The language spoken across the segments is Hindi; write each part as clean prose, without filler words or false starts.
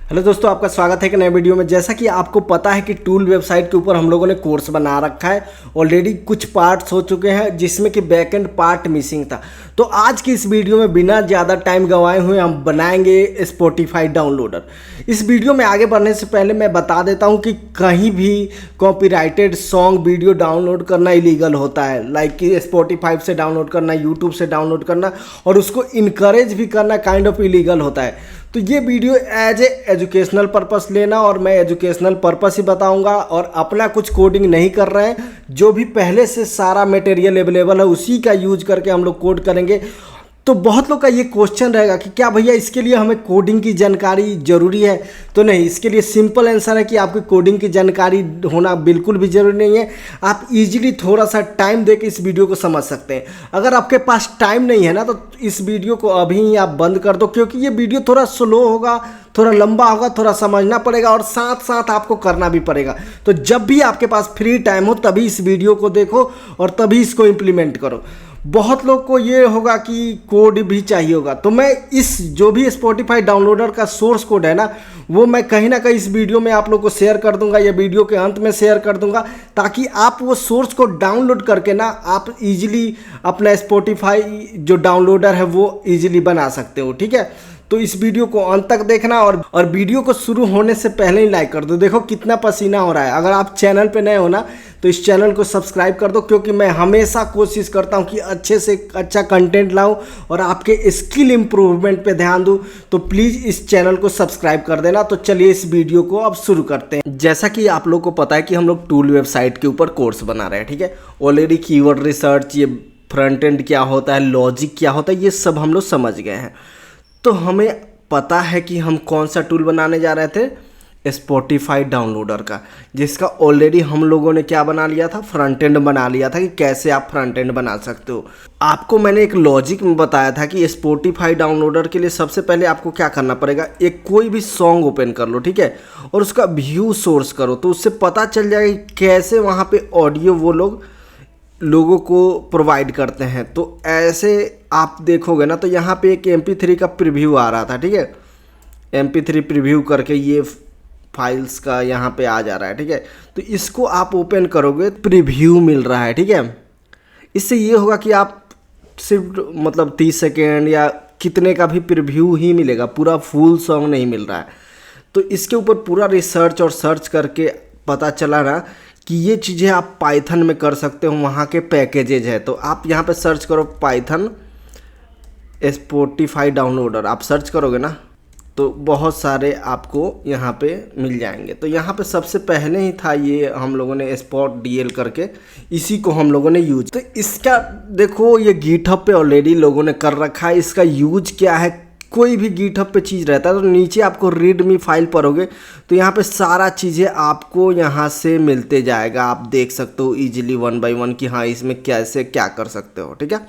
हेलो दोस्तों, आपका स्वागत है एक नए वीडियो में। जैसा कि आपको पता है कि टूल वेबसाइट के ऊपर हम लोगों ने कोर्स बना रखा है। ऑलरेडी कुछ पार्ट्स हो चुके हैं जिसमें कि बैकएंड पार्ट मिसिंग था। तो आज की इस वीडियो में बिना ज़्यादा टाइम गंवाए हुए हम बनाएंगे स्पॉटिफाई डाउनलोडर। इस वीडियो में आगे बढ़ने से पहले मैं बता देता हूं कि कहीं भी कॉपीराइटेड सॉन्ग वीडियो डाउनलोड करना इलीगल होता है। लाइक कि स्पॉटिफाई से डाउनलोड करना, यूट्यूब से डाउनलोड करना और उसको इनकरेज भी करना काइंड ऑफ इलीगल होता है। तो ये वीडियो एज एजुकेशनल पर्पस लेना, और मैं एजुकेशनल पर्पस ही बताऊंगा और अपना कुछ कोडिंग नहीं कर रहे हैं। जो भी पहले से सारा मटेरियल अवेलेबल है उसी का यूज करके हम लोग कोड करेंगे। तो बहुत लोग का ये क्वेश्चन रहेगा कि क्या भैया इसके लिए हमें कोडिंग की जानकारी ज़रूरी है? तो नहीं, इसके लिए सिंपल आंसर है कि आपकी कोडिंग की जानकारी होना बिल्कुल भी ज़रूरी नहीं है। आप इजीली थोड़ा सा टाइम देकर इस वीडियो को समझ सकते हैं। अगर आपके पास टाइम नहीं है ना, तो इस वीडियो को अभी ही आप बंद कर दो, क्योंकि ये वीडियो थोड़ा स्लो होगा, थोड़ा लंबा होगा, थोड़ा समझना पड़ेगा और साथ साथ आपको करना भी पड़ेगा। तो जब भी आपके पास फ्री टाइम हो तभी इस वीडियो को देखो और तभी इसको इम्प्लीमेंट करो। बहुत लोग को ये होगा कि कोड भी चाहिए होगा, तो मैं इस जो भी स्पॉटिफाई डाउनलोडर का सोर्स कोड है ना, वो मैं कहीं ना कहीं इस वीडियो में आप लोग को शेयर कर दूंगा या वीडियो के अंत में शेयर कर दूंगा, ताकि आप वो सोर्स को डाउनलोड करके ना आप इजीली अपना स्पॉटिफाई जो डाउनलोडर है वो इजीली बना सकते हो। ठीक है, तो इस वीडियो को अंत तक देखना और वीडियो को शुरू होने से पहले ही लाइक कर दो। देखो कितना पसीना हो रहा है। अगर आप चैनल पे नए हो ना, तो इस चैनल को सब्सक्राइब कर दो, क्योंकि मैं हमेशा कोशिश करता हूं कि अच्छे से अच्छा कंटेंट लाऊं और आपके स्किल इम्प्रूवमेंट पे ध्यान दूं। तो प्लीज़ इस चैनल को सब्सक्राइब कर देना। तो चलिए इस वीडियो को अब शुरू करते हैं। जैसा कि आप लोग को पता है कि हम लोग टूल वेबसाइट के ऊपर कोर्स बना रहे हैं। ठीक है, ऑलरेडी कीवर्ड रिसर्च, ये फ्रंट एंड क्या होता है, लॉजिक क्या होता है, ये सब हम लोग समझ गए हैं। तो हमें पता है कि हम कौन सा टूल बनाने जा रहे थे, स्पॉटिफाई डाउनलोडर का, जिसका ऑलरेडी हम लोगों ने क्या बना लिया था, फ्रंट एंड बना लिया था कि कैसे आप फ्रंट एंड बना सकते हो। आपको मैंने एक लॉजिक में बताया था कि स्पॉटिफाई डाउनलोडर के लिए सबसे पहले आपको क्या करना पड़ेगा, एक कोई भी सॉन्ग ओपन कर लो, ठीक है, और उसका व्यू सोर्स करो, तो उससे पता चल जाएगा कि कैसे वहाँ पे ऑडियो वो लोगों को प्रोवाइड करते हैं। तो ऐसे आप देखोगे ना, तो यहाँ पे एक MP3 का प्रीव्यू आ रहा था। ठीक है, MP3 प्रीव्यू करके ये फाइल्स का यहाँ पे आ जा रहा है। ठीक है, तो इसको आप ओपन करोगे, प्रीव्यू मिल रहा है। ठीक है, इससे ये होगा कि आप सिर्फ मतलब 30 सेकेंड या कितने का भी प्रीव्यू ही मिलेगा, पूरा फुल सॉन्ग नहीं मिल रहा है। तो इसके ऊपर पूरा रिसर्च और सर्च करके पता चला ना कि ये चीज़ें आप पाइथन में कर सकते हो, वहाँ के पैकेजेज है। तो आप यहाँ पे सर्च करो पाइथन स्पॉटिफाई डाउनलोडर, आप सर्च करोगे ना तो बहुत सारे आपको यहाँ पे मिल जाएंगे। तो यहाँ पे सबसे पहले ही था ये, हम लोगों ने spot.dl करके इसी को हम लोगों ने यूज। तो इसका देखो ये गिटहब पे ऑलरेडी लोगों ने कर रखा है। इसका यूज क्या है, कोई भी गिटहब पे चीज़ रहता है तो नीचे आपको रीडमी फाइल पढ़ोगे तो यहाँ पे सारा चीज़ें आपको यहाँ से मिलते जाएगा। आप देख सकते हो इजीली 1 by 1 कि हाँ इसमें कैसे क्या कर सकते हो। ठीक है,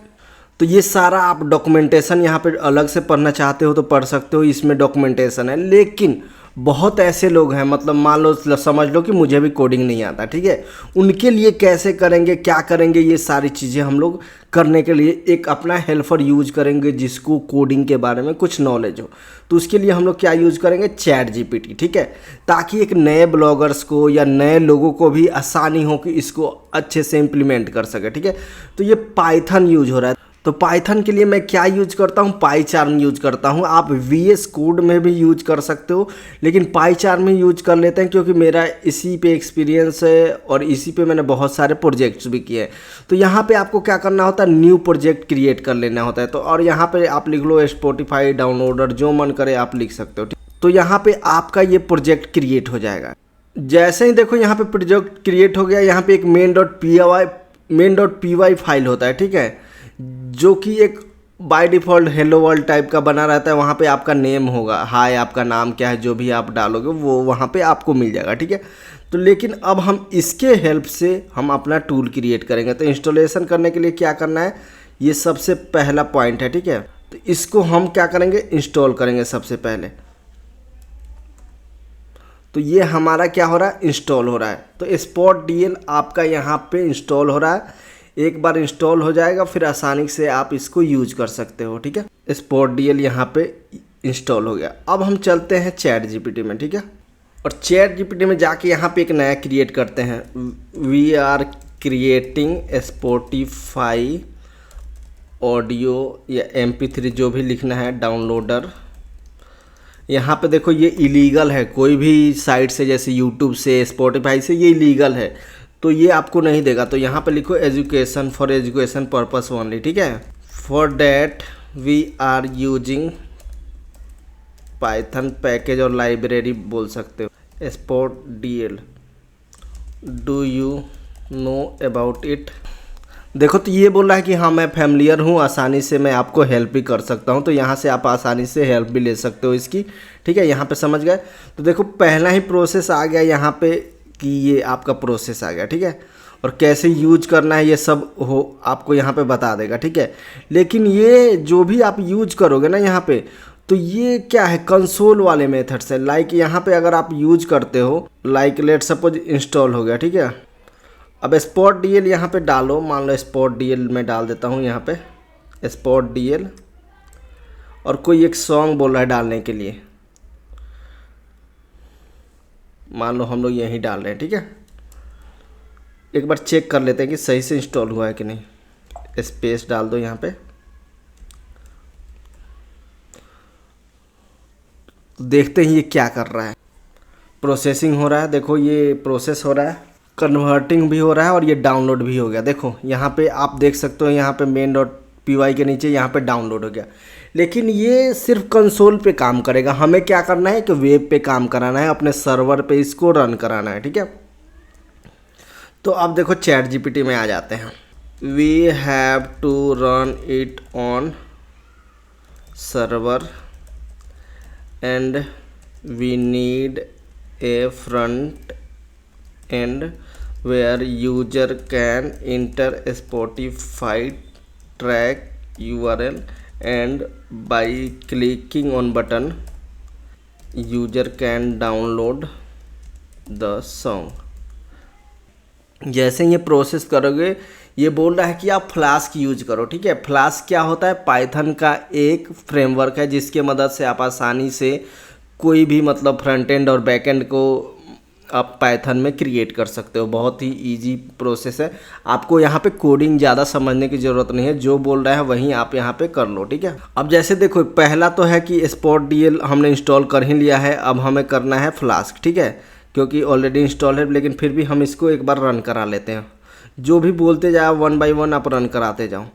तो ये सारा आप डॉक्यूमेंटेशन यहाँ पे अलग से पढ़ना चाहते हो तो पढ़ सकते हो, इसमें डॉक्यूमेंटेशन है। लेकिन बहुत ऐसे लोग हैं, मतलब मान लो समझ लो कि मुझे भी कोडिंग नहीं आता, ठीक है, उनके लिए कैसे करेंगे, क्या करेंगे, ये सारी चीज़ें हम लोग करने के लिए एक अपना हेल्पर यूज करेंगे जिसको कोडिंग के बारे में कुछ नॉलेज हो। तो उसके लिए हम लोग क्या यूज करेंगे, ChatGPT। ठीक है, ताकि एक नए ब्लॉगर्स को या नए लोगों को भी आसानी हो कि इसको अच्छे से इम्प्लीमेंट कर सके। ठीक है, तो ये पाइथन यूज हो रहा है। तो पाइथन के लिए मैं क्या यूज करता हूँ, पाईचार्म यूज करता हूँ। आप VS कोड में भी यूज कर सकते हो, लेकिन पाईचार्म ही यूज कर लेते हैं क्योंकि मेरा इसी पे एक्सपीरियंस है और इसी पे मैंने बहुत सारे प्रोजेक्ट्स भी किए हैं। तो यहाँ पे आपको क्या करना होता है, न्यू प्रोजेक्ट क्रिएट कर लेना होता है। तो और यहाँ पे आप लिख लो स्पॉटिफाई डाउनलोडर, जो मन करे आप लिख सकते हो। तो यहाँ पे आपका ये प्रोजेक्ट क्रिएट हो जाएगा। जैसे ही देखो यहाँ पे प्रोजेक्ट क्रिएट हो गया, यहाँ पे एक main.py फाइल होता है। ठीक है, जो कि एक by default hello world type का बना रहता है। वहाँ पे आपका नेम होगा, हाय आपका नाम क्या है, जो भी आप डालोगे वो वहाँ पे आपको मिल जाएगा। ठीक है, तो लेकिन अब हम इसके हेल्प से हम अपना टूल क्रिएट करेंगे। तो इंस्टॉलेशन करने के लिए क्या करना है, ये सबसे पहला पॉइंट है। ठीक है, तो इसको हम क्या करेंगे, इंस्टॉल करेंगे सबसे पहले। तो ये हमारा क्या हो रहा है, इंस्टॉल हो रहा है। तो spot.dl आपका यहाँ पे इंस्टॉल हो रहा है। एक बार इंस्टॉल हो जाएगा फिर आसानी से आप इसको यूज कर सकते हो। ठीक है, spot.dl यहाँ पे इंस्टॉल हो गया। अब हम चलते हैं चैट जीपीटी में, ठीक है। और चैट जीपीटी में जाके यहाँ पे एक नया क्रिएट करते हैं। We are creating Spotify audio या MP3 जो भी लिखना है डाउनलोडर। यहाँ पे देखो ये इलीगल है, कोई भी साइट से जैसे यूट्यूब से स्पॉटिफाई से ये इलीगल है, तो ये आपको नहीं देगा। तो यहाँ पे लिखो education, for education purpose only, ठीक है। For that we are using Python package और लाइब्रेरी बोल सकते हो। SpotDL, do you know about it. देखो तो ये बोल रहा है कि हाँ मैं फैमिलियर हूँ, आसानी से मैं आपको हेल्प भी कर सकता हूँ। तो यहाँ से आप आसानी से हेल्प भी ले सकते हो इसकी, ठीक है। यहाँ पे समझ गए। तो देखो पहला ही प्रोसेस आ गया यहाँ पे कि ये आपका प्रोसेस आ गया, ठीक है। और कैसे यूज करना है ये सब हो आपको यहाँ पे बता देगा, ठीक है। लेकिन ये जो भी आप यूज करोगे ना यहाँ पे, तो ये क्या है कंसोल वाले मेथड से। लाइक यहाँ पे अगर आप यूज करते हो, लाइक लेट सपोज इंस्टॉल हो गया, ठीक है। अब SpotDL यहाँ पे डालो, मान लो SpotDL में डाल देता हूँ यहाँ पे SpotDL, और कोई एक सॉन्ग बोल रहा है डालने के लिए, मान लो हम लोग यहीं डाल रहे हैं, ठीक है। एक बार चेक कर लेते हैं कि सही से इंस्टॉल हुआ है कि नहीं। स्पेस डाल दो यहाँ पे। देखते हैं ये क्या कर रहा है। प्रोसेसिंग हो रहा है, देखो ये प्रोसेस हो रहा है, कन्वर्टिंग भी हो रहा है और ये डाउनलोड भी हो गया। देखो यहाँ पे आप देख सकते हो, यहाँ पे main.py के नीचे यहाँ पे डाउनलोड हो गया। लेकिन ये सिर्फ कंसोल पे काम करेगा, हमें क्या करना है कि वेब पे काम कराना है, अपने सर्वर पे इसको रन कराना है, ठीक है। तो अब देखो चैट जीपीटी में आ जाते हैं। We have to run it on server and we need a front end where user can enter Spotify track URL and by clicking on button user can download the song। जैसे ये प्रोसेस करोगे ये बोल रहा है कि आप फ्लास्क यूज करो, ठीक है। फ्लास्क क्या होता है, पाइथन का एक फ्रेमवर्क है जिसके मदद से आप आसानी से कोई भी मतलब फ्रंट एंड और बैक एंड को आप पाइथन में क्रिएट कर सकते हो। बहुत ही इजी प्रोसेस है, आपको यहाँ पे कोडिंग ज़्यादा समझने की ज़रूरत नहीं है, जो बोल रहा है वहीं आप यहाँ पे कर लो, ठीक है। अब जैसे देखो पहला तो है कि SpotDL हमने इंस्टॉल कर ही लिया है, अब हमें करना है फ्लास्क, ठीक है, क्योंकि ऑलरेडी इंस्टॉल है। लेकिन फिर भी हम इसको एक बार रन करा लेते हैं, जो भी बोलते जाओ 1 बाय 1 आप रन कराते जाओ,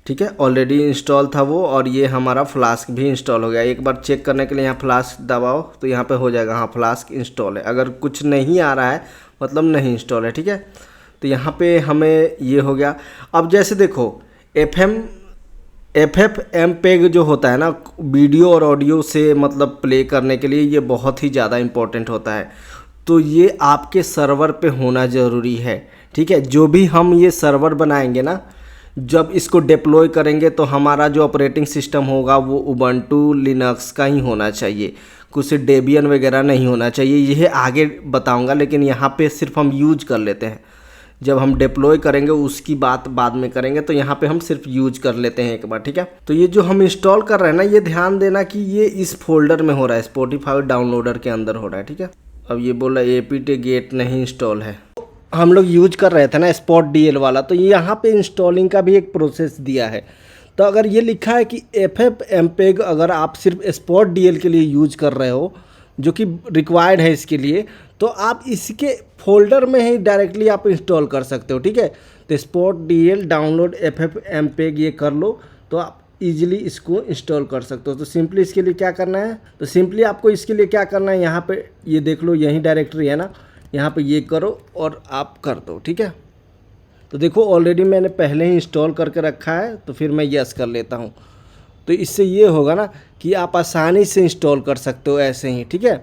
ठीक है। ऑलरेडी इंस्टॉल था वो, और ये हमारा फ्लास्क भी इंस्टॉल हो गया। एक बार चेक करने के लिए यहाँ फ्लास्क दबाओ तो यहाँ पे हो जाएगा हाँ फ्लास्क इंस्टॉल है। अगर कुछ नहीं आ रहा है मतलब नहीं इंस्टॉल है, ठीक है। तो यहाँ पे हमें ये हो गया। अब जैसे देखो FFmpeg जो होता है ना वीडियो और ऑडियो से मतलब प्ले करने के लिए, ये बहुत ही ज़्यादा इम्पोर्टेंट होता है। तो ये आपके सर्वर पे होना ज़रूरी है, ठीक है। जो भी हम ये सर्वर बनाएंगे ना, जब इसको डिप्लॉय करेंगे तो हमारा जो ऑपरेटिंग सिस्टम होगा वो उबंटू लिनक्स का ही होना चाहिए, कुछ डेबियन वगैरह नहीं होना चाहिए। यह आगे बताऊंगा, लेकिन यहाँ पे सिर्फ हम यूज कर लेते हैं। जब हम डिप्लॉय करेंगे उसकी बात बाद में करेंगे, तो यहाँ पे हम सिर्फ यूज कर लेते हैं एक बार, ठीक है। तो ये जो हम इंस्टॉल कर रहे हैं ना, ये ध्यान देना कि ये इस फोल्डर में हो रहा है, स्पॉटिफाई डाउनलोडर के अंदर हो रहा है, ठीक है। अब ये बोल रहा है apt get नहीं इंस्टॉल है। हम लोग यूज कर रहे थे ना SpotDL वाला, तो यहाँ पे इंस्टॉलिंग का भी एक प्रोसेस दिया है। तो अगर ये लिखा है कि FFmpeg अगर आप सिर्फ SpotDL के लिए यूज कर रहे हो, जो कि रिक्वायर्ड है इसके लिए, तो आप इसके फोल्डर में ही डायरेक्टली आप इंस्टॉल कर सकते हो, ठीक है। तो SpotDL डाउनलोड FFmpeg ये कर लो तो आप इजीली इसको इंस्टॉल कर सकते हो। तो सिंपली इसके लिए क्या करना है, तो सिंपली आपको इसके लिए क्या करना है, यहाँ पे ये देख लो यही डायरेक्टरी है ना, यहाँ पे ये करो और आप कर दो, ठीक है। तो देखो ऑलरेडी मैंने पहले ही इंस्टॉल करके रखा है, तो फिर मैं यस कर लेता हूँ। तो इससे ये होगा ना कि आप आसानी से इंस्टॉल कर सकते हो ऐसे ही, ठीक है।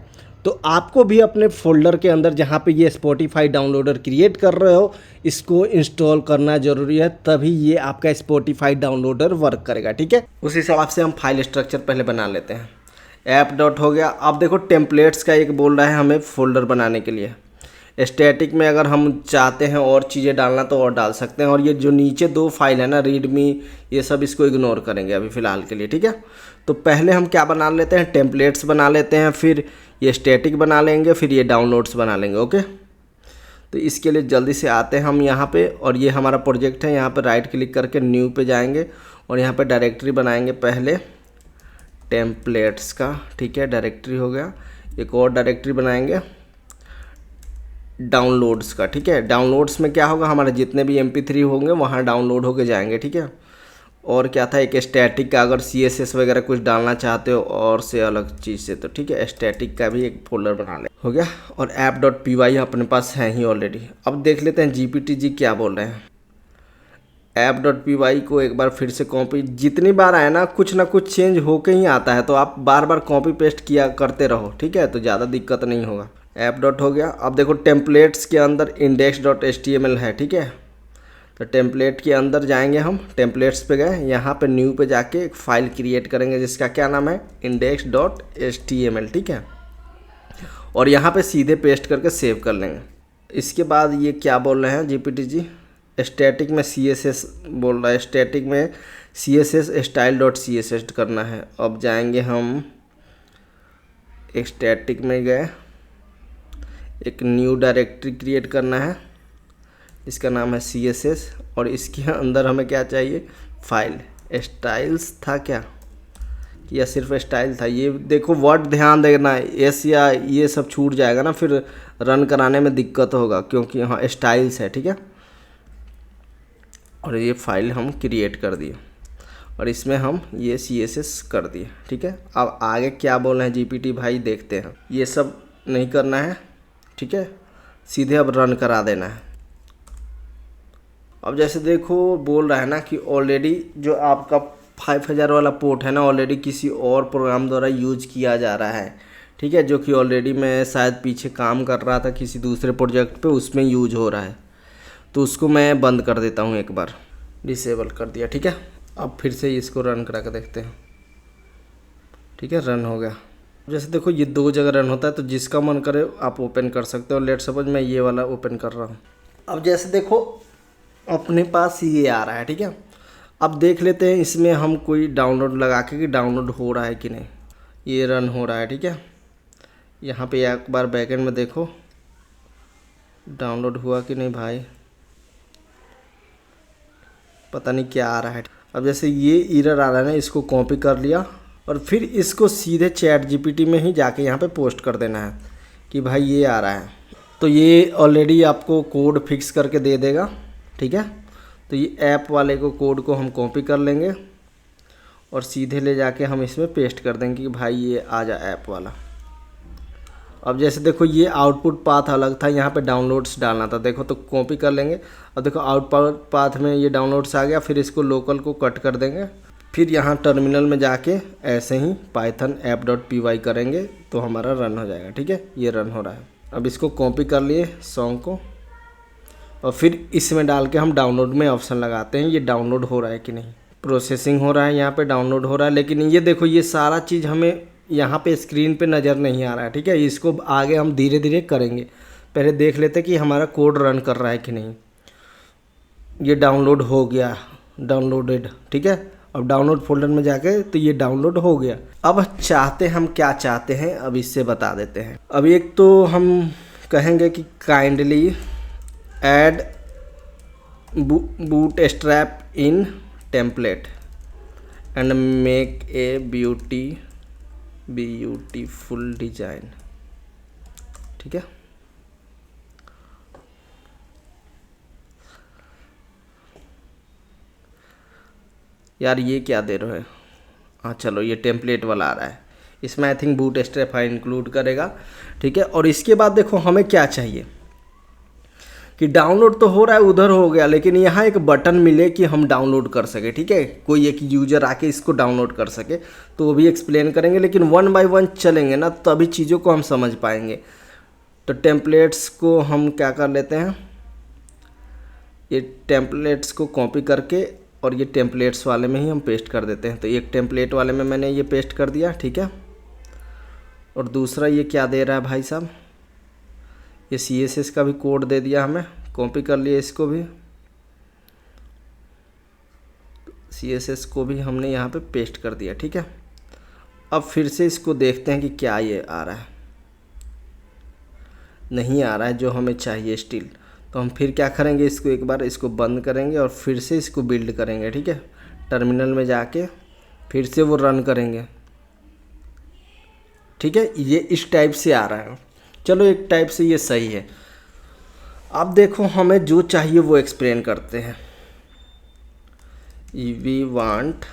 तो आपको भी अपने फोल्डर के अंदर जहाँ पे ये स्पॉटिफाई डाउनलोडर क्रिएट कर रहे हो, इसको इंस्टॉल करना ज़रूरी है, तभी ये आपका स्पॉटिफाई डाउनलोडर वर्क करेगा, ठीक है। उस हिसाब से हम फाइल स्ट्रक्चर पहले बना लेते हैं। ऐप डॉट हो गया। अब देखो टेम्पलेट्स का एक बोल रहा है हमें फोल्डर बनाने के लिए। स्टैटिक में अगर हम चाहते हैं और चीज़ें डालना तो और डाल सकते हैं। और ये जो नीचे 2 फाइल है ना, रीडमी, ये सब इसको इग्नोर करेंगे अभी फ़िलहाल के लिए, ठीक है। तो पहले हम क्या बना लेते हैं, टेम्पलेट्स बना लेते हैं, फिर ये स्टैटिक बना लेंगे, फिर ये डाउनलोड्स बना लेंगे। ओके, तो इसके लिए जल्दी से आते हैं हम यहाँ पे, और ये हमारा प्रोजेक्ट है। यहाँ पे राइट क्लिक करके न्यू पे जाएंगे और यहाँ पे डायरेक्टरी बनाएंगे पहले टेम्पलेट्स का, ठीक है, डायरेक्टरी हो गया। एक और डायरेक्टरी बनाएंगे डाउनलोड्स का, ठीक है। डाउनलोड्स में क्या होगा, हमारे जितने भी MP3 होंगे वहाँ डाउनलोड होके जाएंगे, ठीक है। और क्या था, एक स्टैटिक का, अगर CSS वगैरह कुछ डालना चाहते हो और से अलग चीज़ से, तो ठीक है, स्टैटिक का भी एक फोल्डर बना ले, हो गया। और app.py अपने पास है ही ऑलरेडी। अब देख लेते हैं GPT क्या बोल रहे हैं। app.py को एक बार फिर से कॉपी, जितनी बार आए ना कुछ चेंज होके ही आता है, तो आप बार बार कॉपी पेस्ट किया करते रहो, ठीक है, तो ज़्यादा दिक्कत नहीं होगा। ऐप हो गया। अब देखो टेम्पलेट्स के अंदर index.html है, ठीक है। तो टेम्पलेट के अंदर जाएंगे हम, टेम्पलेट्स पे गए, यहाँ पे न्यू पे जाके एक फ़ाइल क्रिएट करेंगे जिसका क्या नाम है, index.html, ठीक है। और यहाँ पे सीधे पेस्ट करके सेव कर लेंगे। इसके बाद ये क्या बोल रहे हैं GPT जी, स्टैटिक में CSS बोल रहा है, स्टैटिक में CSS style.css करना है। अब जाएंगे हम, एक स्टैटिक में गए, एक न्यू डायरेक्टरी क्रिएट करना है, इसका नाम है CSS, और इसके अंदर हमें क्या चाहिए, फाइल स्टाइल्स था क्या, या सिर्फ स्टाइल था, ये देखो वर्ड ध्यान देना है, एस या ये सब छूट जाएगा ना, फिर रन कराने में दिक्कत होगा, क्योंकि यहाँ स्टाइल्स है, ठीक है। और ये फाइल हम क्रिएट कर दिए और इसमें हम ये CSS कर दिए, ठीक है। अब आगे क्या बोल रहे हैं GPT भाई, देखते हैं। ये सब नहीं करना है, ठीक है, सीधे अब रन करा देना है। अब जैसे देखो बोल रहा है ना कि ऑलरेडी जो आपका 5000 वाला पोर्ट है ना, ऑलरेडी किसी और प्रोग्राम द्वारा यूज किया जा रहा है, ठीक है, जो कि ऑलरेडी मैं शायद पीछे काम कर रहा था किसी दूसरे प्रोजेक्ट पे, उसमें यूज हो रहा है, तो उसको मैं बंद कर देता हूँ, एक बार डिसेबल कर दिया, ठीक है। अब फिर से इसको रन करा कर देखते हैं, ठीक है, रन हो गया। जैसे देखो ये 2 जगह रन होता है, तो जिसका मन करे आप ओपन कर सकते हो। लेट सपोज मैं ये वाला ओपन कर रहा हूँ। अब जैसे देखो अपने पास ये आ रहा है, ठीक है। अब देख लेते हैं इसमें हम कोई डाउनलोड लगा के कि डाउनलोड हो रहा है कि नहीं। ये रन हो रहा है, ठीक है। यहाँ पे एक बार बैकएंड में देखो डाउनलोड हुआ कि नहीं भाई, पता नहीं क्या आ रहा है। अब जैसे ये एरर आ रहा है ना, इसको कॉपी कर लिया और फिर इसको सीधे चैट GPT में ही जाके यहाँ पे पोस्ट कर देना है कि भाई ये आ रहा है। तो ये ऑलरेडी आपको कोड फिक्स करके दे देगा, ठीक है। तो ये ऐप वाले को कोड को हम कॉपी कर लेंगे और सीधे ले जाके हम इसमें पेस्ट कर देंगे कि भाई ये आ जा ऐप वाला। अब जैसे देखो ये आउटपुट पाथ अलग था, यहाँ पे डाउनलोड्स डालना था, देखो तो कॉपी कर लेंगे। अब देखो आउटपुट पाथ में ये डाउनलोड्स आ गया, फिर इसको लोकल को कट कर देंगे, फिर यहाँ टर्मिनल में जाके ऐसे ही पाइथन app.py करेंगे तो हमारा रन हो जाएगा, ठीक है। ये रन हो रहा है। अब इसको कॉपी कर लिए सॉन्ग को और फिर इसमें डाल के हम डाउनलोड में ऑप्शन लगाते हैं, ये डाउनलोड हो रहा है कि नहीं। प्रोसेसिंग हो रहा है, यहाँ पे डाउनलोड हो रहा है, लेकिन ये देखो ये सारा चीज़ हमें यहाँ पे स्क्रीन पे नज़र नहीं आ रहा है, ठीक है। इसको आगे हम धीरे धीरे करेंगे, पहले देख लेते हैं कि हमारा कोड रन कर रहा है कि नहीं। ये डाउनलोड हो गया, डाउनलोडेड, ठीक है। अब डाउनलोड फोल्डर में जाके तो ये डाउनलोड हो गया। अब चाहते हम क्या चाहते हैं, अब इससे बता देते हैं। अब एक तो हम कहेंगे कि kindly add bootstrap in template and make a beautiful design, ठीक है। यार ये क्या दे रहे हो, हाँ चलो ये टेम्पलेट वाला आ रहा है, इसमें आई थिंक बूटस्ट्रैप इंक्लूड करेगा, ठीक है। और इसके बाद देखो हमें क्या चाहिए कि डाउनलोड तो हो रहा है, उधर हो गया, लेकिन यहाँ एक बटन मिले कि हम डाउनलोड कर सके, ठीक है। कोई एक यूजर आके इसको डाउनलोड कर सके, तो वो भी एक्सप्लेन करेंगे, लेकिन 1 बाय 1 चलेंगे ना, तभी चीज़ों को हम समझ पाएंगे। तो टेम्पलेट्स को हम क्या कर लेते हैं, ये टेम्पलेट्स को कॉपी करके और ये टेम्पलेट्स वाले में ही हम पेस्ट कर देते हैं। तो एक टेम्पलेट वाले में मैंने ये पेस्ट कर दिया, ठीक है। और दूसरा ये क्या दे रहा है भाई साहब, ये CSS का भी कोड दे दिया हमें, कॉपी कर लिया इसको भी, CSS को भी हमने यहाँ पे पेस्ट कर दिया। ठीक है, अब फिर से इसको देखते हैं कि क्या ये आ रहा है। नहीं आ रहा है जो हमें चाहिए स्टिल, तो हम फिर क्या करेंगे, इसको एक बार इसको बंद करेंगे और फिर से इसको बिल्ड करेंगे। ठीक है, टर्मिनल में जाके फिर से वो रन करेंगे। ठीक है, ये इस टाइप से आ रहा है। चलो एक टाइप से ये सही है। अब देखो हमें जो चाहिए वो एक्सप्लेन करते हैं। We want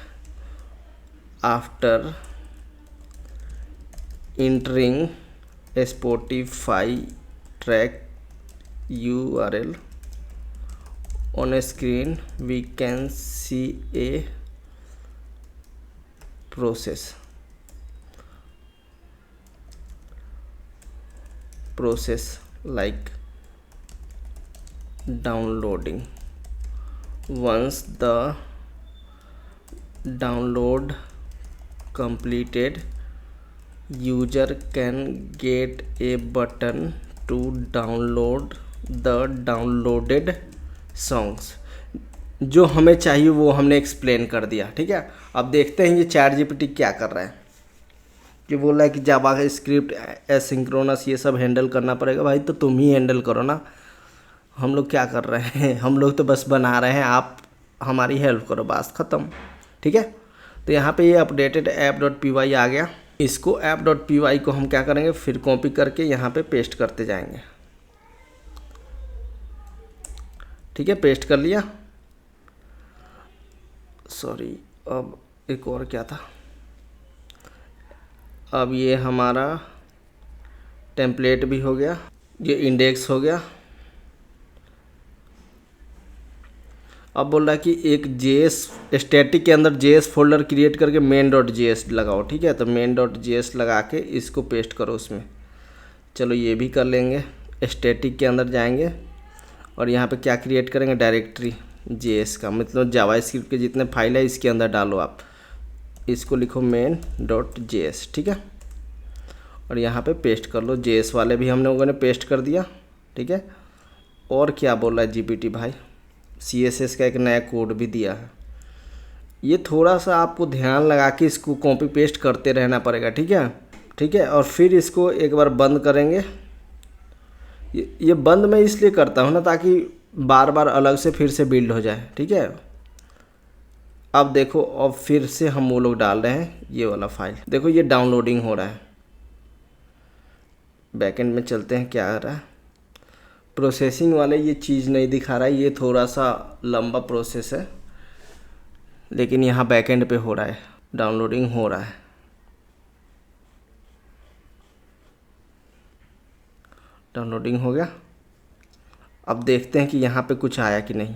after entering a Spotify track URL on a screen, we can see a process like downloading. Once the download completed, user can get a button to download the downloaded songs। जो हमें चाहिए वो हमने एक्सप्लेन कर दिया। ठीक है, अब देखते हैं ये ChatGPT क्या कर रहा है। ये बोल रहा है कि जावा का स्क्रिप्ट एसिंक्रोनस ये सब हैंडल करना पड़ेगा। भाई तो तुम ही हैंडल करो ना, हम लोग क्या कर रहे हैं, हम लोग तो बस बना रहे हैं, आप हमारी हेल्प करो, बस ख़त्म। ठीक है, तो यहाँ पे ये अपडेटेड app.py आ गया। इसको app.py को हम क्या करेंगे, फिर कॉपी करके यहाँ पे पेस्ट करते जाएंगे। ठीक है, पेस्ट कर लिया। सॉरी, अब एक और क्या था, अब ये हमारा टेम्पलेट भी हो गया, ये इंडेक्स हो गया। अब बोल रहा है कि एक JS स्टैटिक के अंदर JS फोल्डर क्रिएट करके main.js लगाओ। ठीक है, तो main.js लगा के इसको पेस्ट करो उसमें। चलो ये भी कर लेंगे। स्टैटिक के अंदर जाएंगे और यहाँ पे क्या क्रिएट करेंगे, डायरेक्टरी JS का, मतलब जावास्क्रिप्ट के जितने फाइल है इसके अंदर डालो आप। इसको लिखो main.js। ठीक है, और यहाँ पे पेस्ट कर लो। JS वाले भी हम लोगों ने पेस्ट कर दिया। ठीक है, और क्या बोल रहा है GPT भाई, CSS का एक नया कोड भी दिया है। ये थोड़ा सा आपको ध्यान लगा के इसको कॉपी पेस्ट करते रहना पड़ेगा। ठीक है, ठीक है, और फिर इसको एक बार बंद करेंगे। ये बंद मैं इसलिए करता हूँ ना, ताकि बार बार अलग से फिर से बिल्ड हो जाए। ठीक है, अब देखो, अब फिर से हम वो लोग डाल रहे हैं ये वाला फाइल। देखो ये डाउनलोडिंग हो रहा है। बैकएंड में चलते हैं, क्या आ रहा है। प्रोसेसिंग वाले ये चीज़ नहीं दिखा रहा है, ये थोड़ा सा लंबा प्रोसेस है, लेकिन यहाँ बैकएंड पे हो रहा है, डाउनलोडिंग हो रहा है। डाउनलोडिंग हो गया। अब देखते हैं कि यहाँ पे कुछ आया कि नहीं।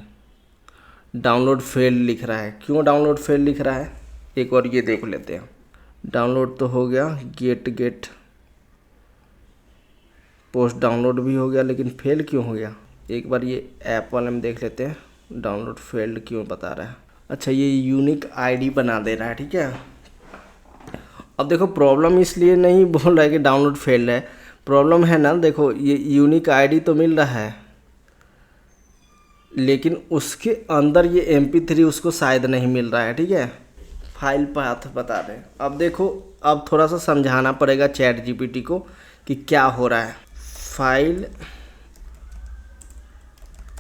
डाउनलोड फेल लिख रहा है। क्यों डाउनलोड फेल लिख रहा है, एक और ये देख लेते हैं। डाउनलोड तो हो गया, गेट पोस्ट डाउनलोड भी हो गया, लेकिन फेल क्यों हो गया। एक बार ये ऐप वाले में देख लेते हैं डाउनलोड फेल्ड क्यों बता रहा है। अच्छा, ये यूनिक आईडी बना दे रहा है। ठीक है, अब देखो प्रॉब्लम इसलिए नहीं बोल रहा है कि डाउनलोड फेल्ड है, प्रॉब्लम है ना, देखो ये यूनिक आईडी तो मिल रहा है, लेकिन उसके अंदर ये MP3 उसको शायद नहीं मिल रहा है। ठीक है, फाइल पाथ बता रहे हैं। अब देखो, अब थोड़ा सा समझाना पड़ेगा ChatGPT को कि क्या हो रहा है। File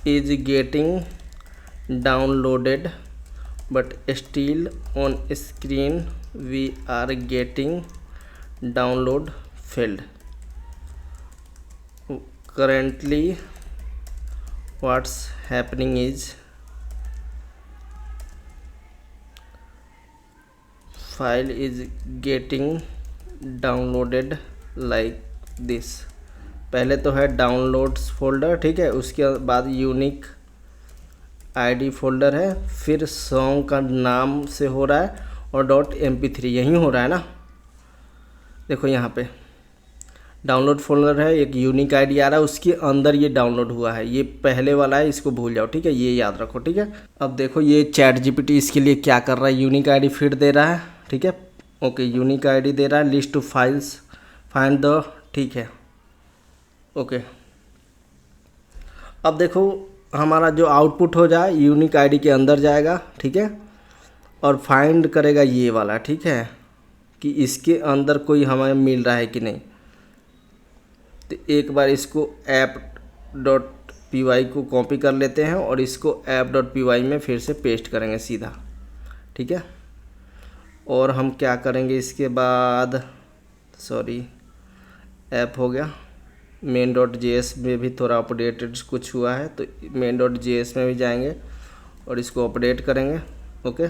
is getting downloaded but still on screen we are getting download failed. currently what's happening is file is getting downloaded like this। पहले तो है डाउनलोड्स फोल्डर, ठीक है, उसके बाद यूनिक आईडी फोल्डर है, फिर सॉन्ग का नाम से हो रहा है और .mp3 यही हो रहा है ना। देखो यहाँ पे डाउनलोड फोल्डर है, एक यूनिक आईडी आ रहा है, उसके अंदर ये डाउनलोड हुआ है। ये पहले वाला है, इसको भूल जाओ, ठीक है, ये याद रखो, ठीक है। अब देखो ये ChatGPT इसके लिए क्या कर रहा है, यूनिक आईडी फिर दे रहा है, ठीक है, ओके, यूनिक आईडी दे रहा है, list to files find the, ठीक है, ओके। अब देखो हमारा जो आउटपुट हो जाए यूनिक आईडी के अंदर जाएगा, ठीक है, और फाइंड करेगा ये वाला, ठीक है, कि इसके अंदर कोई हमें मिल रहा है कि नहीं। तो एक बार इसको app.py को कॉपी कर लेते हैं और इसको app.py में फिर से पेस्ट करेंगे सीधा, ठीक है। और हम क्या करेंगे इसके बाद, सॉरी ऐप हो गया, main.js में भी थोड़ा अपडेटेड कुछ हुआ है तो main.js में भी जाएंगे और इसको अपडेट करेंगे। ओके,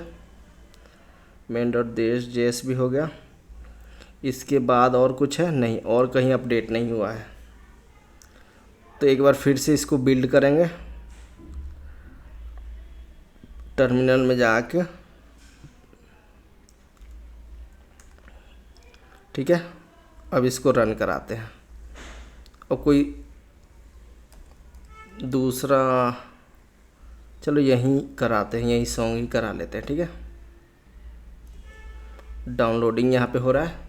main.js भी हो गया। इसके बाद और कुछ है नहीं, और कहीं अपडेट नहीं हुआ है, तो एक बार फिर से इसको बिल्ड करेंगे टर्मिनल में जाके, ठीक है। अब इसको रन कराते हैं और कोई दूसरा, चलो यहीं कराते हैं, यही सॉन्ग ही करा लेते हैं, ठीक है। डाउनलोडिंग यहाँ पे हो रहा है,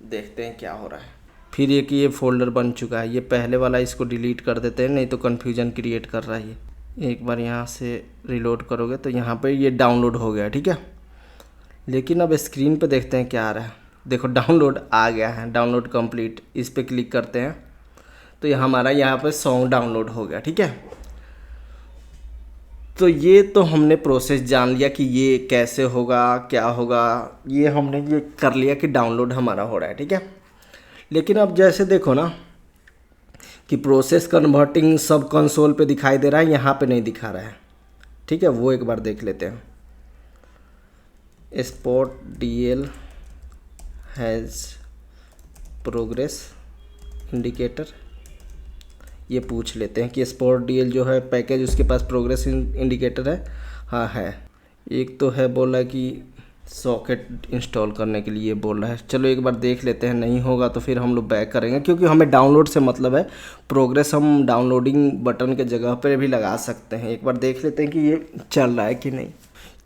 देखते हैं क्या हो रहा है। फिर एक ये फोल्डर बन चुका है, ये पहले वाला, इसको डिलीट कर देते हैं नहीं तो कन्फ्यूजन क्रिएट कर रहा है ये। एक बार यहाँ से रिलोड करोगे तो यहाँ पे ये डाउनलोड हो गया, ठीक है। लेकिन अब स्क्रीन पे देखते हैं क्या आ रहा है। देखो डाउनलोड आ गया है, डाउनलोड कंप्लीट, इस पर क्लिक करते हैं तो ये हमारा यहाँ पे सॉन्ग डाउनलोड हो गया, ठीक है। तो ये तो हमने प्रोसेस जान लिया कि ये कैसे होगा, क्या होगा, ये हमने ये कर लिया कि डाउनलोड हमारा हो रहा है, ठीक है। लेकिन अब जैसे देखो ना कि प्रोसेस कन्वर्टिंग सब कंसोल पे दिखाई दे रहा है, यहाँ पे नहीं दिखा रहा है, ठीक है। वो एक बार देख लेते हैं। Spot DL has progress indicator, ये पूछ लेते हैं कि स्पॉट DL जो है पैकेज उसके पास प्रोग्रेस इंडिकेटर है, हाँ है। एक तो है बोला कि सॉकेट इंस्टॉल करने के लिए बोल रहा है, चलो एक बार देख लेते हैं। नहीं होगा तो फिर हम लोग बैक करेंगे, क्योंकि हमें डाउनलोड से मतलब है। प्रोग्रेस हम डाउनलोडिंग बटन के जगह पर भी लगा सकते हैं। एक बार देख लेते हैं कि ये चल रहा है कि नहीं।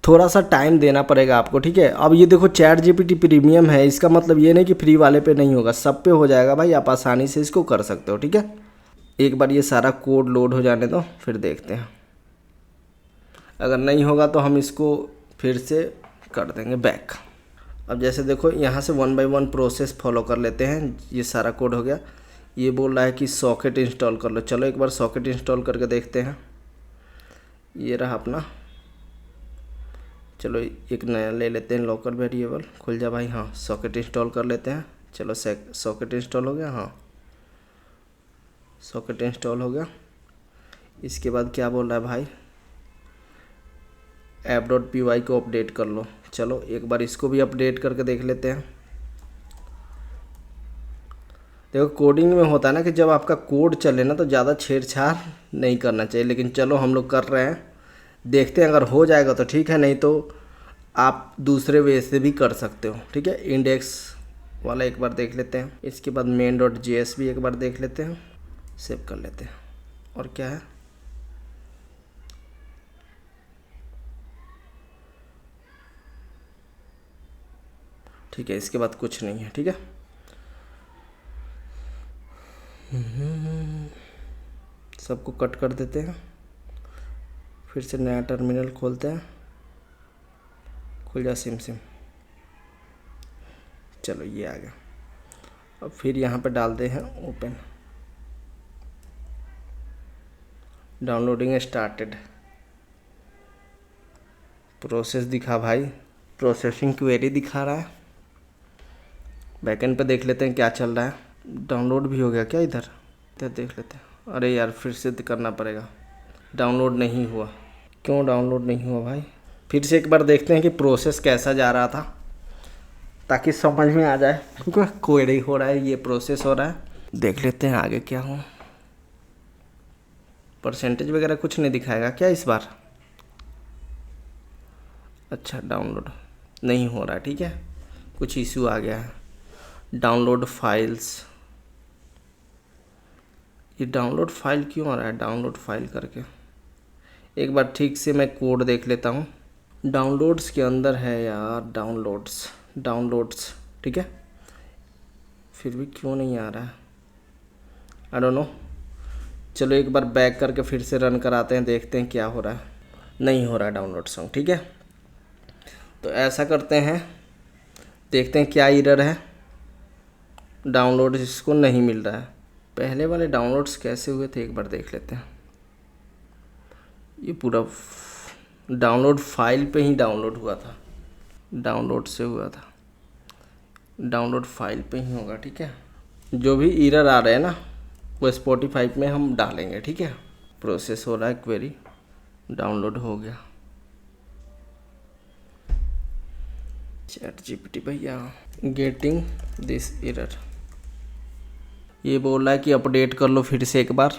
थोड़ा सा टाइम देना पड़ेगा आपको, ठीक है। अब ये देखो ChatGPT प्रीमियम है, इसका मतलब ये नहीं कि फ्री वाले पे नहीं होगा, सब पे हो जाएगा भाई, आप आसानी से इसको कर सकते हो, ठीक है। एक बार ये सारा कोड लोड हो जाने दो, फिर देखते हैं। अगर नहीं होगा तो हम इसको फिर से कर देंगे बैक। अब जैसे देखो यहाँ से 1 बाय 1 प्रोसेस फॉलो कर लेते हैं। ये सारा कोड हो गया। ये बोल रहा है कि सॉकेट इंस्टॉल कर लो, चलो एक बार सॉकेट इंस्टॉल करके देखते हैं। ये रहा अपना, चलो एक नया ले लेते हैं लोकल वेरिएबल। खुल जा भाई, हाँ सॉकेट इंस्टॉल कर लेते हैं। चलो सॉकेट इंस्टॉल हो गया, हाँ सॉकेट इंस्टॉल हो गया। इसके बाद क्या बोल रहा है भाई, app.py को अपडेट कर लो। चलो एक बार इसको भी अपडेट करके देख लेते हैं। देखो कोडिंग में होता है ना कि जब आपका कोड चले ना तो ज़्यादा छेड़छाड़ नहीं करना चाहिए, लेकिन चलो हम लोग कर रहे हैं, देखते हैं। अगर हो जाएगा तो ठीक है, नहीं तो आप दूसरे वे से भी कर सकते हो, ठीक है। इंडेक्स वाला एक बार देख लेते हैं। इसके बाद main.js भी एक बार देख लेते हैं, सेव कर लेते हैं। और क्या है, ठीक है। इसके बाद कुछ नहीं है, ठीक है। सबको कट कर देते हैं, फिर से नया टर्मिनल खोलते हैं। खुल जा सिम। चलो ये आ गया। अब फिर यहाँ पे डालते हैं ओपन। डाउनलोडिंग स्टार्टेड, प्रोसेस दिखा भाई, प्रोसेसिंग क्वेरी दिखा रहा है। बैकएंड पे देख लेते हैं क्या चल रहा है। डाउनलोड भी हो गया क्या इधर, तो देख लेते हैं। अरे यार फिर से करना पड़ेगा, डाउनलोड नहीं हुआ। क्यों डाउनलोड नहीं हुआ भाई, फिर से एक बार देखते हैं कि प्रोसेस कैसा जा रहा था, ताकि समझ में आ जाए। क्योंकि क्वेरी हो रहा है, ये प्रोसेस हो रहा है। देख लेते हैं आगे क्या हो। परसेंटेज वगैरह कुछ नहीं दिखाएगा क्या इस बार। अच्छा डाउनलोड नहीं हो रहा है, ठीक है, कुछ इशू आ गया है। डाउनलोड फाइल्स, ये डाउनलोड फाइल क्यों आ रहा है, डाउनलोड फाइल करके एक बार ठीक से मैं कोड देख लेता हूँ। डाउनलोड्स के अंदर है यार, डाउनलोड्स, ठीक है, फिर भी क्यों नहीं आ रहा है, आई डोंट नो। चलो एक बार बैक करके फिर से रन कराते हैं, देखते हैं क्या हो रहा है। नहीं हो रहा है डाउनलोड सॉन्ग, ठीक है। तो ऐसा करते हैं, देखते हैं क्या एरर है। डाउनलोड इसको नहीं मिल रहा है। पहले वाले डाउनलोड्स कैसे हुए थे एक बार देख लेते हैं। ये पूरा डाउनलोड फाइल पे ही डाउनलोड हुआ था, डाउनलोड से हुआ था, डाउनलोड फाइल पे ही होगा, ठीक है। जो भी एरर आ रहे हैं ना वो स्पॉटिफाई में हम डालेंगे, ठीक है। प्रोसेस हो रहा है, क्वेरी डाउनलोड हो गया। ChatGPT भैया, गेटिंग दिस एरर, ये बोल रहा है कि अपडेट कर लो फिर से एक बार,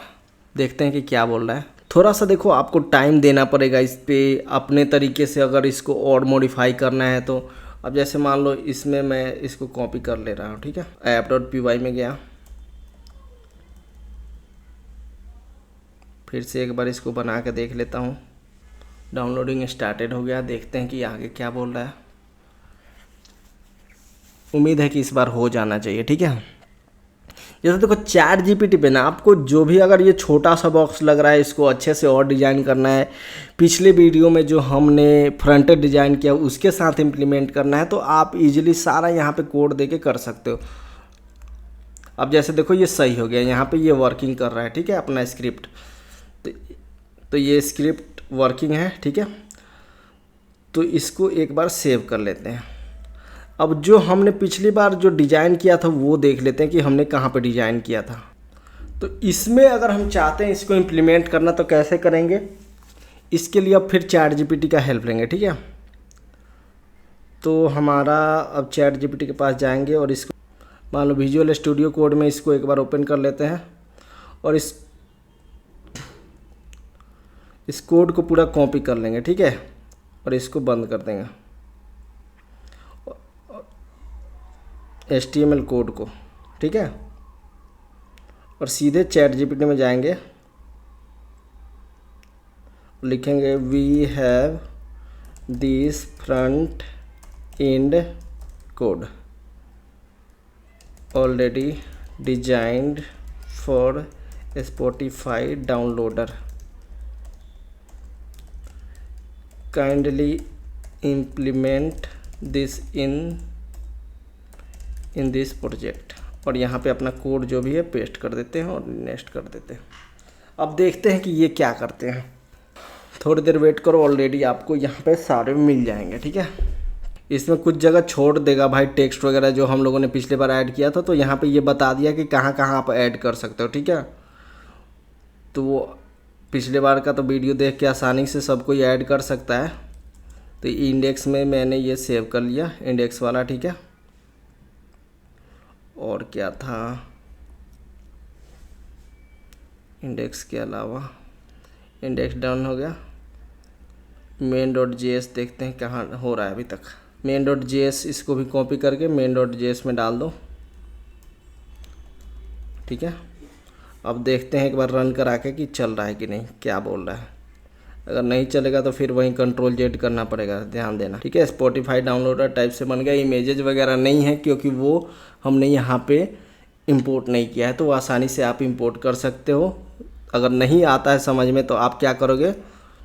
देखते हैं कि क्या बोल रहा है। थोड़ा सा देखो आपको टाइम देना पड़ेगा इस पे अपने तरीके से, अगर इसको और मॉडिफाई करना है तो। अब जैसे मान लो इसमें मैं इसको कॉपी कर ले रहा हूँ, ठीक है। app.py में गया, फिर से एक बार इसको बना के देख लेता हूँ। डाउनलोडिंग स्टार्टेड हो गया, देखते हैं कि आगे क्या बोल रहा है। उम्मीद है कि इस बार हो जाना चाहिए, ठीक है। जैसे देखो ChatGPT पे ना आपको जो भी, अगर ये छोटा सा बॉक्स लग रहा है इसको अच्छे से और डिज़ाइन करना है, पिछले वीडियो में जो हमने फ्रंट एंड डिज़ाइन किया उसके साथ इम्प्लीमेंट करना है, तो आप इजीली सारा यहाँ पे कोड देके कर सकते हो। अब जैसे देखो ये सही हो गया, यहाँ पे ये वर्किंग कर रहा है, ठीक है, अपना स्क्रिप्ट। तो ये स्क्रिप्ट वर्किंग है, ठीक है। तो इसको एक बार सेव कर लेते हैं। अब जो हमने पिछली बार जो डिज़ाइन किया था वो देख लेते हैं कि हमने कहाँ पे डिज़ाइन किया था। तो इसमें अगर हम चाहते हैं इसको इम्प्लीमेंट करना तो कैसे करेंगे, इसके लिए अब फिर ChatGPT का हेल्प लेंगे, ठीक है। तो हमारा अब ChatGPT के पास जाएंगे और इसको मान लो विजुअल स्टूडियो कोड में इसको एक बार ओपन कर लेते हैं और इस कोड को पूरा कॉपी कर लेंगे, ठीक है, और इसको बंद कर देंगे HTML कोड को, ठीक है। और सीधे ChatGPT में जाएंगे, लिखेंगे we have this front end code already designed for Spotify downloader, kindly implement this in this project. और यहाँ पे अपना कोड जो भी है पेस्ट कर देते हैं और नेक्स्ट कर देते हैं। अब देखते हैं कि ये क्या करते हैं। थोड़ी देर वेट करो, ऑलरेडी आपको यहाँ पे सारे मिल जाएंगे, ठीक है। इसमें कुछ जगह छोड़ देगा भाई टेक्स्ट वगैरह जो हम लोगों ने पिछले बार ऐड किया था, तो यहाँ पे ये बता दिया कि कहाँ कहाँ आप ऐड कर सकते हो, ठीक है। तो वो पिछले बार का तो वीडियो देख के आसानी से सब कोई ऐड कर सकता है। तो इंडेक्स में मैंने ये सेव कर लिया, इंडेक्स वाला, ठीक है। और क्या था, इंडेक्स के अलावा इंडेक्स डाउन हो गया। main.js देखते हैं कहाँ हो रहा है अभी तक। main.js इसको भी कॉपी करके main.js में डाल दो, ठीक है। अब देखते हैं एक बार रन करा के कि चल रहा है कि नहीं, क्या बोल रहा है। अगर नहीं चलेगा तो फिर वहीं Ctrl+Z करना पड़ेगा, ध्यान देना, ठीक है। Spotify डाउनलोडर टाइप से बन गया। इमेजेस वगैरह नहीं है क्योंकि वो हमने यहाँ पे इंपोर्ट नहीं किया है, तो आसानी से आप इंपोर्ट कर सकते हो। अगर नहीं आता है समझ में तो आप क्या करोगे,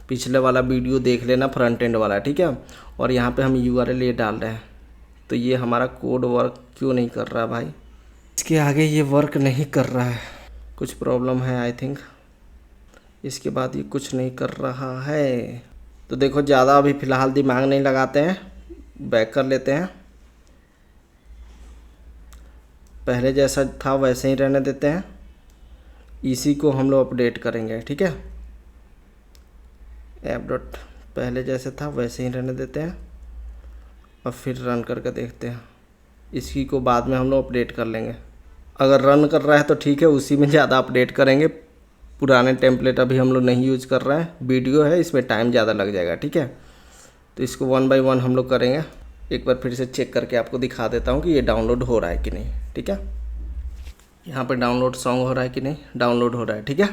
पिछले वाला वीडियो देख लेना फ्रंट एंड वाला, ठीक है। और यहाँ पे हम URL ये डाल रहे हैं। तो ये हमारा कोड वर्क क्यों नहीं कर रहा भाई, इसके आगे ये वर्क नहीं कर रहा है, कुछ प्रॉब्लम है आई थिंक। इसके बाद ये कुछ नहीं कर रहा है। तो देखो ज़्यादा अभी फ़िलहाल दिमाग नहीं लगाते हैं, बैक कर लेते हैं, पहले जैसा था वैसे ही रहने देते हैं। इसी को हम लोग अपडेट करेंगे, ठीक है। ऐप डॉट पहले जैसे था वैसे ही रहने देते हैं और फिर रन करके देखते हैं। इसी को बाद में हम लोग अपडेट कर लेंगे। अगर रन कर रहा है तो ठीक है, उसी में ज़्यादा अपडेट करेंगे। पुराने टेम्पलेट अभी हम लोग नहीं यूज़ कर रहे हैं, वीडियो है इसमें टाइम ज़्यादा लग जाएगा, ठीक है। तो इसको 1 बाय 1 हम लोग करेंगे। एक बार फिर से चेक करके आपको दिखा देता हूँ कि ये डाउनलोड हो रहा है कि नहीं, ठीक है। यहाँ पे डाउनलोड सॉन्ग हो रहा है कि नहीं, डाउनलोड हो रहा है, ठीक है।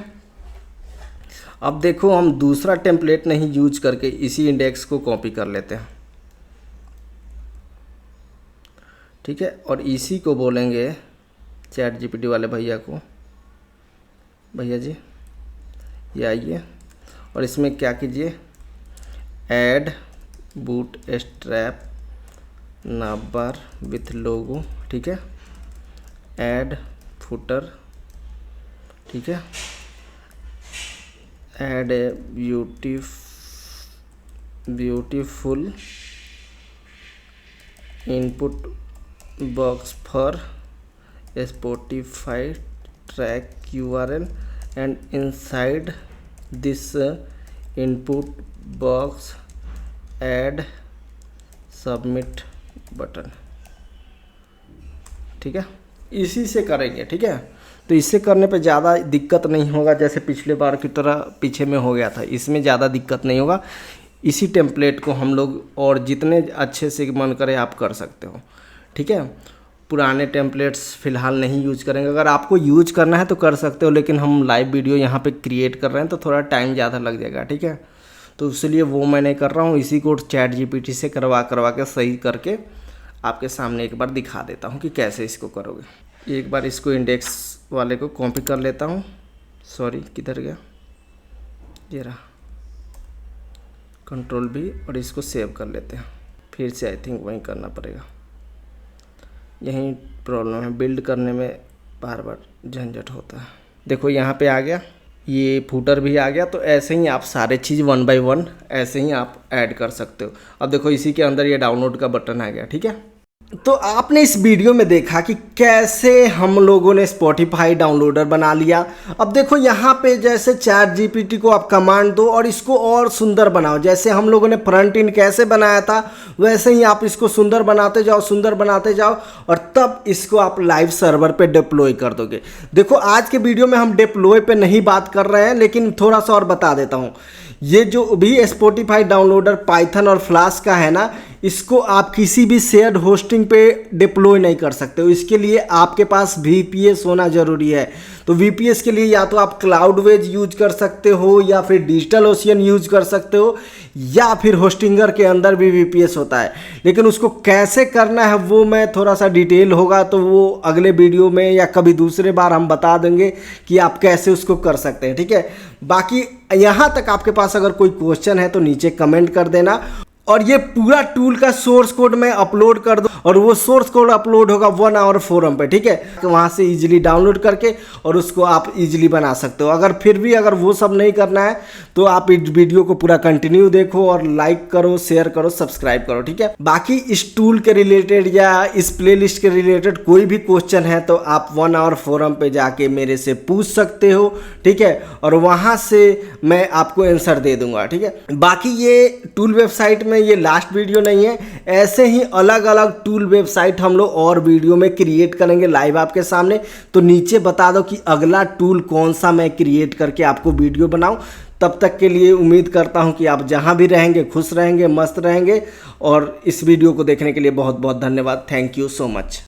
अब देखो हम दूसरा टेम्पलेट नहीं यूज करके इसी इंडेक्स को कॉपी कर लेते हैं, ठीक है। और इसी को बोलेंगे ChatGPT वाले भैया को, भैया जी ये आइए और इसमें क्या कीजिए, add bootstrap navbar with logo, ठीक है, ऐड फुटर, ठीक है, add a beautiful input box for Spotify track URL and inside this input box add submit button, ठीक है। इसी से करेंगे, ठीक है। तो इससे करने पे ज़्यादा दिक्कत नहीं होगा, जैसे पिछले बार की तरह पीछे में हो गया था, इसमें ज़्यादा दिक्कत नहीं होगा। इसी टेम्पलेट को हम लोग और जितने अच्छे से मन करे आप कर सकते हो, ठीक है। पुराने टेम्पलेट्स फ़िलहाल नहीं यूज करेंगे। अगर आपको यूज करना है तो कर सकते हो, लेकिन हम लाइव वीडियो यहाँ पे क्रिएट कर रहे हैं तो थोड़ा टाइम ज़्यादा लग जाएगा, ठीक है। तो इसलिए वो मैं नहीं कर रहा हूँ, इसी को ChatGPT से करवा के सही करके आपके सामने एक बार दिखा देता हूँ कि कैसे इसको करोगे। एक बार इसको इंडेक्स वाले को कॉपी कर लेता हूँ, सॉरी किधर गया, ये रहा, Ctrl+V, और इसको सेव कर लेते हैं। फिर से आई थिंक वहीं करना पड़ेगा, यही प्रॉब्लम है, बिल्ड करने में बार बार झंझट होता है। देखो यहाँ पे आ गया, ये फूटर भी आ गया। तो ऐसे ही आप सारे चीज़ 1 बाय 1 ऐसे ही आप ऐड कर सकते हो। अब देखो इसी के अंदर ये डाउनलोड का बटन आ गया, ठीक है। तो आपने इस वीडियो में देखा कि कैसे हम लोगों ने स्पॉटिफाई डाउनलोडर बना लिया। अब देखो यहाँ पे जैसे ChatGPT को आप कमांड दो और इसको और सुंदर बनाओ। जैसे हम लोगों ने फ्रंट एंड कैसे बनाया था वैसे ही आप इसको सुंदर बनाते जाओ और तब इसको आप लाइव सर्वर पे डिप्लॉय कर दोगे। देखो आज के वीडियो में हम डिप्लॉय पे नहीं बात कर रहे हैं, लेकिन थोड़ा सा और बता देता हूँ। ये जो भी स्पॉटिफाई डाउनलोडर पाइथन और फ्लास्क का है ना, इसको आप किसी भी शेयर्ड होस्टिंग पे डिप्लॉय नहीं कर सकते हो। इसके लिए आपके पास VPS होना ज़रूरी है। तो VPS के लिए या तो आप क्लाउडवेज यूज कर सकते हो, या फिर डिजिटल ओशियन यूज कर सकते हो, या फिर होस्टिंगर के अंदर भी VPS होता है। लेकिन उसको कैसे करना है वो मैं थोड़ा सा डिटेल होगा तो वो अगले वीडियो में या कभी दूसरे बार हम बता देंगे कि आप कैसे उसको कर सकते हैं, ठीक है। बाकी यहाँ तक आपके पास अगर कोई क्वेश्चन है तो नीचे कमेंट कर देना, और ये पूरा टूल का सोर्स कोड मैं अपलोड कर दूँ, और वो सोर्स कोड अपलोड होगा 1 आवर फोरम पे, ठीक है। तो वहाँ से इजीली डाउनलोड करके और उसको आप इजीली बना सकते हो। अगर फिर भी अगर वो सब नहीं करना है तो आप इस वीडियो को पूरा कंटिन्यू देखो और लाइक करो, शेयर करो, सब्सक्राइब करो, ठीक है। बाकी इस टूल के रिलेटेड या इस प्लेलिस्ट के रिलेटेड कोई भी क्वेश्चन है तो आप 1 आवर फोरम पे जाके मेरे से पूछ सकते हो, ठीक है, और वहाँ से मैं आपको आंसर दे दूंगा, ठीक है। बाकी ये टूल वेबसाइट में ये लास्ट वीडियो नहीं है, ऐसे ही अलग अलग टूल वेबसाइट हम लोग और वीडियो में क्रिएट करेंगे लाइव आपके सामने। तो नीचे बता दो कि अगला टूल कौन सा मैं क्रिएट करके आपको वीडियो बनाऊं। तब तक के लिए उम्मीद करता हूं कि आप जहां भी रहेंगे खुश रहेंगे, मस्त रहेंगे। और इस वीडियो को देखने के लिए बहुत बहुत धन्यवाद। Thank you so much.